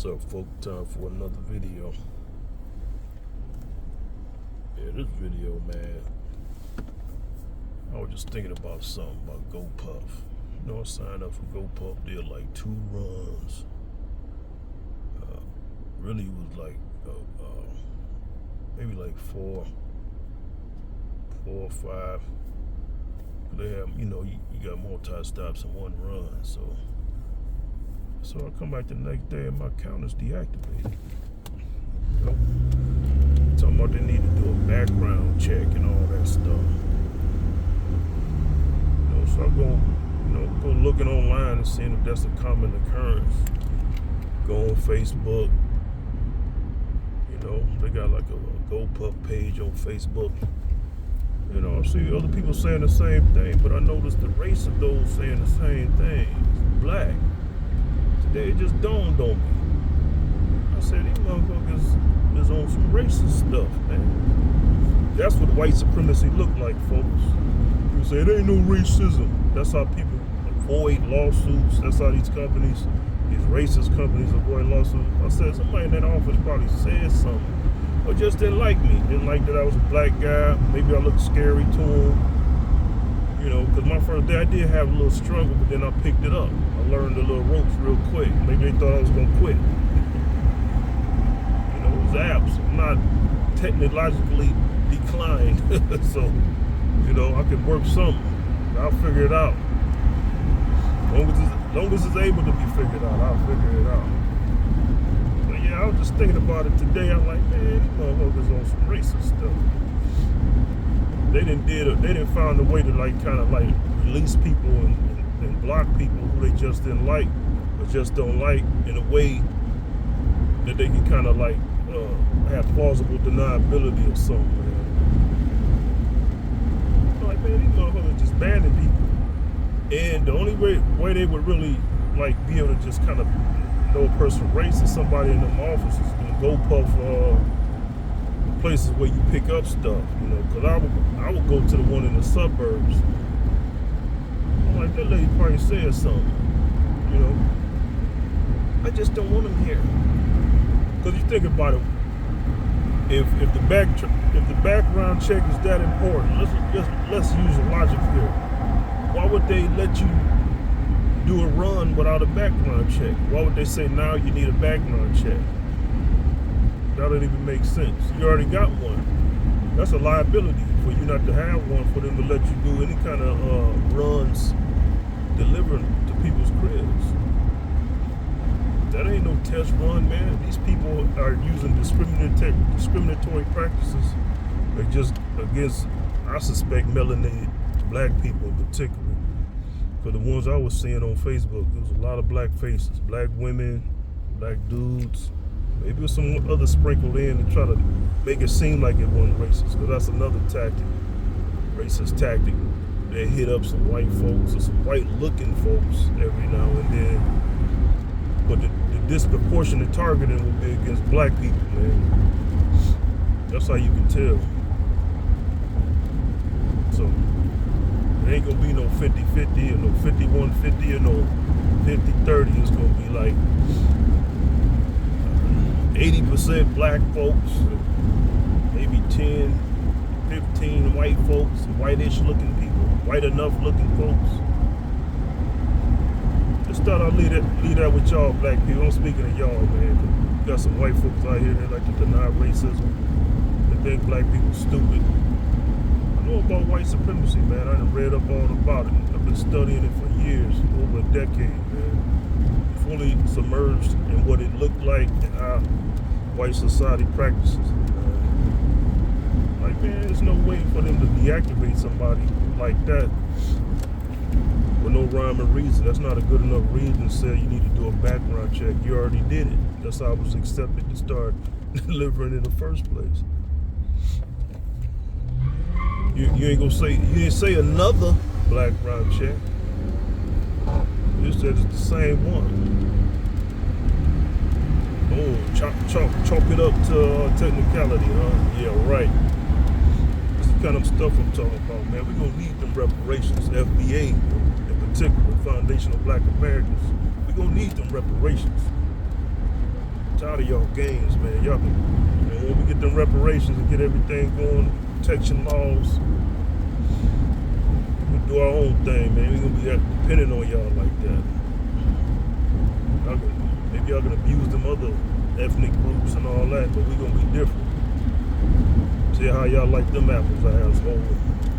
What's up, folk? Time for another video. Yeah, this video, man, I was just thinking about something about GoPuff. You know, I signed up for GoPuff, did like 2 runs. Really was like maybe like 4 or 5. They have, you know, you got multi-stops in one run, so I come back the next day and my account is deactivated. You know, talking about they need to do a background check and all that stuff. You know, so I go looking online and seeing if that's a common occurrence. Go on Facebook. You know, they got like a GoPuff page on Facebook. You know, I see other people saying the same thing, but I noticed the race of those saying the same thing is black. Today it just dawned on me. I said, these motherfuckers is on some racist stuff, man. That's what white supremacy look like, folks. You say, there ain't no racism. That's how people avoid lawsuits. That's how these companies, these racist companies avoid lawsuits. I said, somebody in that office probably said something. Or just didn't like me. Didn't like that I was a black guy. Maybe I looked scary to him. You know, because my first day I did have a little struggle, but then I picked it up. I learned the little ropes real quick. Maybe they thought I was going to quit. You know, it was apps. I'm not technologically declined. So, you know, I could work something. I'll figure it out. As long as it's able to be figured out, I'll figure it out. I was just thinking about it today. I'm like, man, these motherfuckers on some racist stuff. They didn't find a way to kind of release people and block people who they just didn't like or just don't like in a way that they can kind of have plausible deniability or something. I'm like, man, these motherfuckers just banning people. And the only way they would really be able to just kind of know a person race is somebody in them offices and GoPuff places where you pick up stuff, you know, because I would go to the one in the suburbs. I'm like, that lady probably said something, you know. I just don't want them here. Because you think about it, if the background check is that important, let's use the logic here. Why would they let you do a run without a background check? Why would they say now you need a background check? That doesn't even make sense. You already got one. That's a liability for you not to have one, for them to let you do any kind of runs delivering to people's cribs. That ain't no test run, man. These people are using discriminatory practices. They're just against, I suspect, melanated black people in particular. For the ones I was seeing on Facebook, there was a lot of black faces, black women, black dudes. Maybe it was some other sprinkled in to try to make it seem like it wasn't racist, because that's another tactic, racist tactic. They hit up some white folks or some white-looking folks every now and then. But the disproportionate targeting will be against black people, man. That's how you can tell. So, it ain't gonna be no 50-50 or no 51-50 or no 50-30. It's gonna be like 80% black folks, maybe 10-15 white folks, whitish looking people, white enough looking folks. Just thought I'd leave that with y'all black people. I'm speaking to y'all, man. You got some white folks out here that like to deny racism. They think black people stupid. About white supremacy, man. I done read up all about it. I've been studying it for years, over a decade, man. Fully submerged in what it looked like and how white society practices it. Like, man, there's no way for them to deactivate somebody like that with no rhyme or reason. That's not a good enough reason to say you need to do a background check. You already did it. That's how I was accepted to start delivering in the first place. You ain't gonna say, you didn't say another background check. You said it's the same one. Oh, chalk it up to technicality, huh? Yeah, right. That's the kind of stuff I'm talking about, man. We're gonna need them reparations. FBA, in particular, Foundation of Black Americans. We're gonna need them reparations. Tired of y'all games, man. Y'all can, when we get them reparations and get everything going, protection laws, we do our own thing, man. We gonna be dependent on y'all like that. Maybe y'all gonna abuse them other ethnic groups and all that, but we gonna be different. See how y'all like them apples I have swallowed.